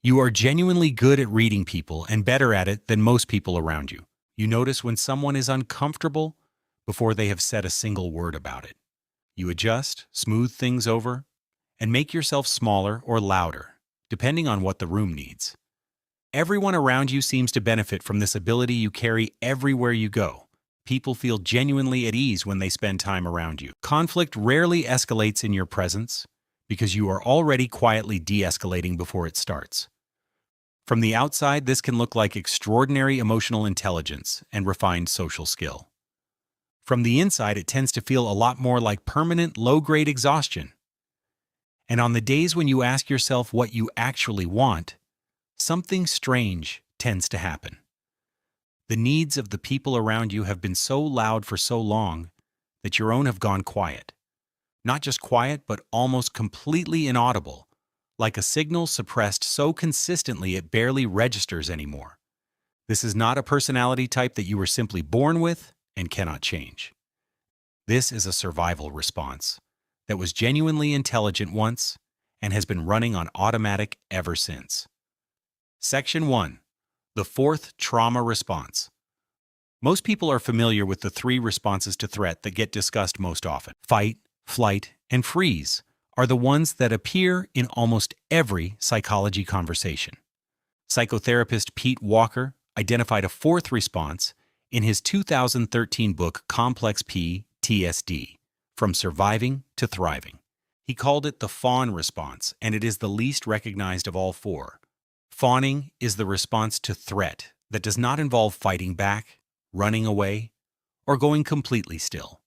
You are genuinely good at reading people and better at it than most people around you. You notice when someone is uncomfortable before they have said a single word about it. You adjust, smooth things over, and make yourself smaller or louder, depending on what the room needs. Everyone around you seems to benefit from this ability you carry everywhere you go. People feel genuinely at ease when they spend time around you. Conflict rarely escalates in your presence because you are already quietly de-escalating before it starts. From the outside, this can look like extraordinary emotional intelligence and refined social skill. From the inside, it tends to feel a lot more like permanent, low-grade exhaustion. And on the days when you ask yourself what you actually want, something strange tends to happen. The needs of the people around you have been so loud for so long that your own have gone quiet. Not just quiet, but almost completely inaudible, like a signal suppressed so consistently it barely registers anymore. This is not a personality type that you were simply born with and cannot change. This is a survival response that was genuinely intelligent once and has been running on automatic ever since. Section 1. The fourth trauma response. Most people are familiar with the three responses to threat that get discussed most often. Fight, flight, and freeze are the ones that appear in almost every psychology conversation. Psychotherapist Pete Walker identified a fourth response in his 2013 book Complex PTSD, From Surviving to Thriving. He called it the fawn response, and it is the least recognized of all four. Fawning is the response to threat that does not involve fighting back, running away, or going completely still.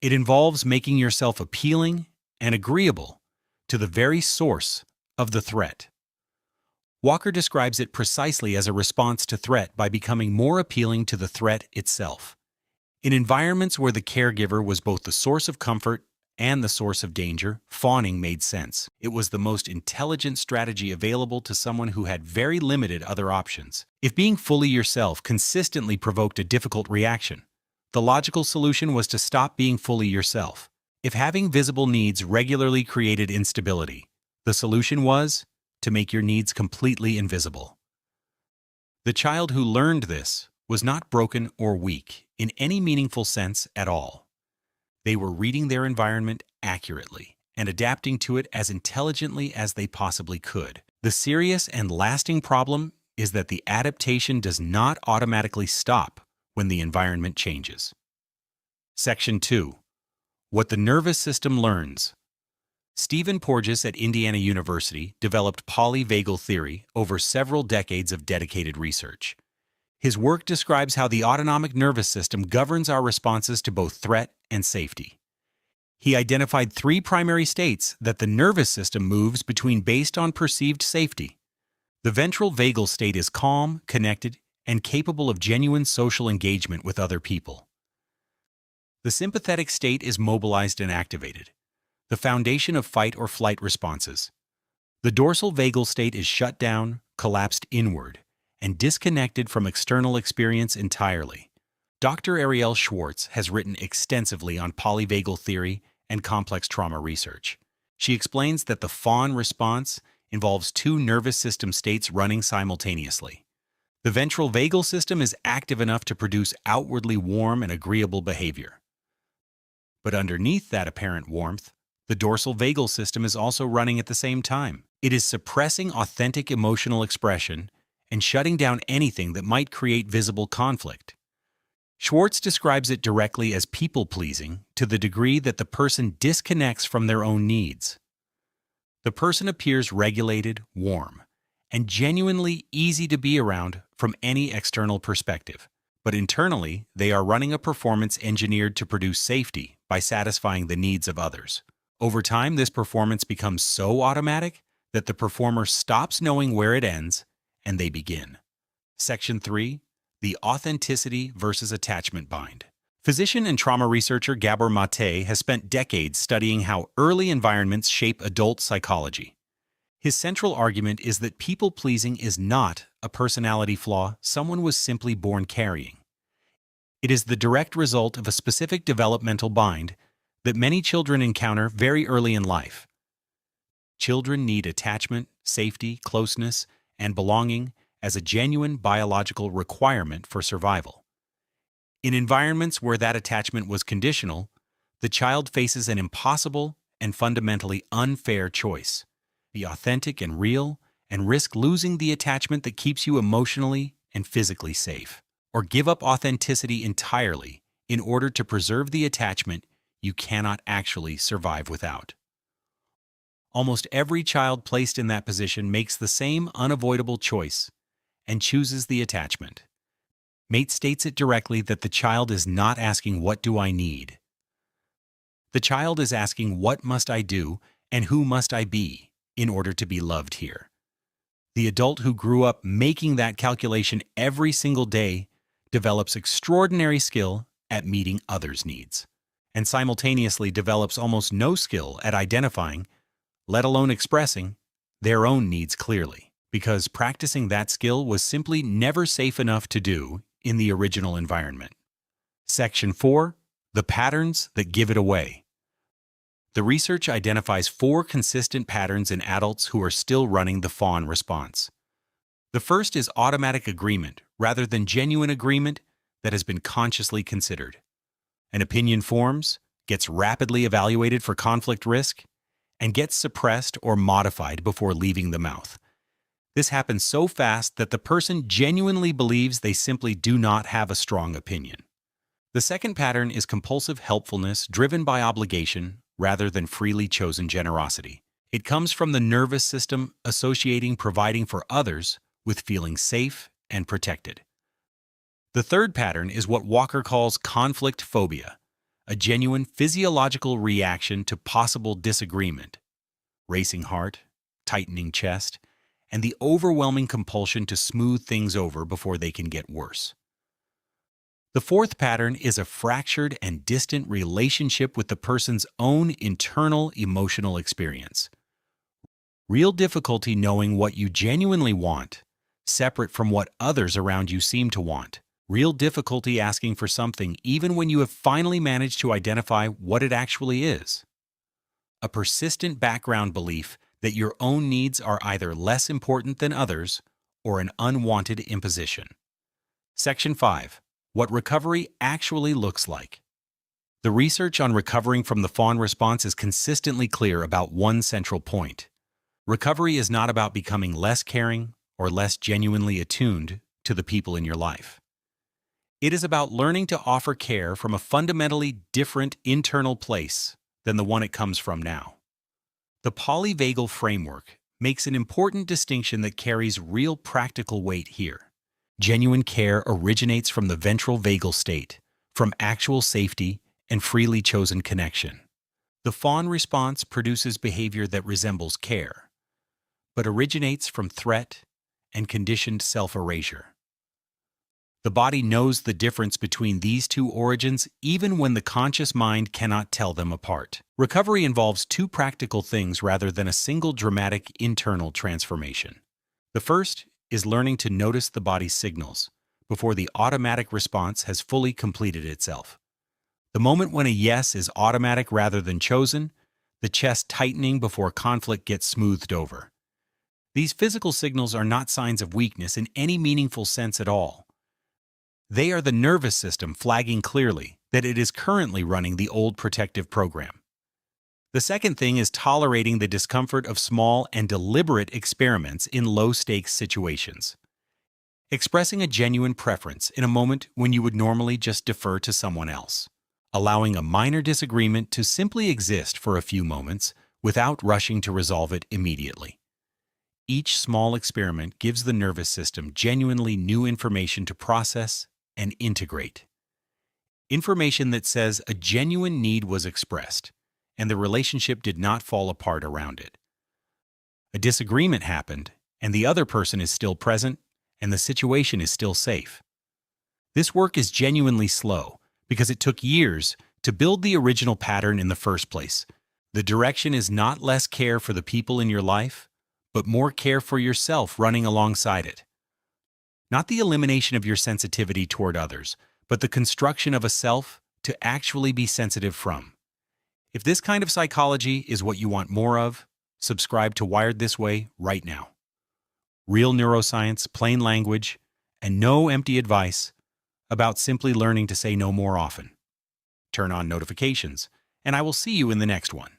It involves making yourself appealing and agreeable to the very source of the threat. Walker describes it precisely as a response to threat by becoming more appealing to the threat itself. In environments where the caregiver was both the source of comfort and the source of danger, fawning made sense. It was the most intelligent strategy available to someone who had very limited other options. If being fully yourself consistently provoked a difficult reaction, the logical solution was to stop being fully yourself. If having visible needs regularly created instability, the solution was to make your needs completely invisible. The child who learned this was not broken or weak in any meaningful sense at all. They were reading their environment accurately and adapting to it as intelligently as they possibly could. The serious and lasting problem is that the adaptation does not automatically stop when the environment changes. Section 2. What the nervous system learns. Stephen Porges at Indiana University developed polyvagal theory over several decades of dedicated research. His work describes how the autonomic nervous system governs our responses to both threat and safety. He identified three primary states that the nervous system moves between based on perceived safety. The ventral vagal state is calm, connected, and capable of genuine social engagement with other people. The sympathetic state is mobilized and activated, the foundation of fight or flight responses. The dorsal vagal state is shut down, collapsed inward, and disconnected from external experience entirely. Dr. Arielle Schwartz has written extensively on polyvagal theory and complex trauma research. She explains that the fawn response involves two nervous system states running simultaneously. The ventral vagal system is active enough to produce outwardly warm and agreeable behavior. But underneath that apparent warmth, the dorsal vagal system is also running at the same time. It is suppressing authentic emotional expression and shutting down anything that might create visible conflict. Schwartz describes it directly as people-pleasing to the degree that the person disconnects from their own needs. The person appears regulated, warm, and genuinely easy to be around from any external perspective. But internally, they are running a performance engineered to produce safety by satisfying the needs of others. Over time, this performance becomes so automatic that the performer stops knowing where it ends and they begin. Section 3. The authenticity versus attachment bind. Physician and trauma researcher Gabor Mate has spent decades studying how early environments shape adult psychology. His central argument is that people-pleasing is not a personality flaw someone was simply born carrying. It is the direct result of a specific developmental bind that many children encounter very early in life. Children need attachment, safety, closeness, and belonging as a genuine biological requirement for survival. In environments where that attachment was conditional, the child faces an impossible and fundamentally unfair choice: be authentic and real, and risk losing the attachment that keeps you emotionally and physically safe, or give up authenticity entirely in order to preserve the attachment you cannot actually survive without. Almost every child placed in that position makes the same unavoidable choice and chooses the attachment. Mate states it directly that the child is not asking, "What do I need?" The child is asking, "What must I do and who must I be in order to be loved here?" The adult who grew up making that calculation every single day develops extraordinary skill at meeting others' needs, and simultaneously develops almost no skill at identifying, let alone expressing, their own needs clearly, because practicing that skill was simply never safe enough to do in the original environment. Section 4. The patterns that give it away. The research identifies 4 consistent patterns in adults who are still running the fawn response. The first is automatic agreement rather than genuine agreement that has been consciously considered. An opinion forms, gets rapidly evaluated for conflict risk, and gets suppressed or modified before leaving the mouth. This happens so fast that the person genuinely believes they simply do not have a strong opinion. The second pattern is compulsive helpfulness driven by obligation rather than freely chosen generosity. It comes from the nervous system associating providing for others with feeling safe and protected. The third pattern is what Walker calls conflict phobia, a genuine physiological reaction to possible disagreement. Racing heart, tightening chest, and the overwhelming compulsion to smooth things over before they can get worse. The fourth pattern is a fractured and distant relationship with the person's own internal emotional experience. Real difficulty knowing what you genuinely want, separate from what others around you seem to want. Real difficulty asking for something even when you have finally managed to identify what it actually is. A persistent background belief that your own needs are either less important than others or an unwanted imposition. Section 5. What recovery actually looks like. The research on recovering from the fawn response is consistently clear about one central point. Recovery is not about becoming less caring or less genuinely attuned to the people in your life. It is about learning to offer care from a fundamentally different internal place than the one it comes from now. The polyvagal framework makes an important distinction that carries real practical weight here. Genuine care originates from the ventral vagal state, from actual safety and freely chosen connection. The fawn response produces behavior that resembles care, but originates from threat and conditioned self-erasure. The body knows the difference between these two origins even when the conscious mind cannot tell them apart. Recovery involves 2 practical things rather than a single dramatic internal transformation. The first is learning to notice the body's signals before the automatic response has fully completed itself. The moment when a yes is automatic rather than chosen, the chest tightening before conflict gets smoothed over. These physical signals are not signs of weakness in any meaningful sense at all. They are the nervous system flagging clearly that it is currently running the old protective program. The second thing is tolerating the discomfort of small and deliberate experiments in low-stakes situations. Expressing a genuine preference in a moment when you would normally just defer to someone else. Allowing a minor disagreement to simply exist for a few moments without rushing to resolve it immediately. Each small experiment gives the nervous system genuinely new information to process and integrate. Information that says a genuine need was expressed, and the relationship did not fall apart around it. A disagreement happened, and the other person is still present, and the situation is still safe. This work is genuinely slow because it took years to build the original pattern in the first place. The direction is not less care for the people in your life, but more care for yourself running alongside it. Not the elimination of your sensitivity toward others, but the construction of a self to actually be sensitive from. If this kind of psychology is what you want more of, Subscribe to Wired This Way right now. Real neuroscience, plain language, and no empty advice about simply learning to say no more often. Turn on notifications, and I will see you in the next one.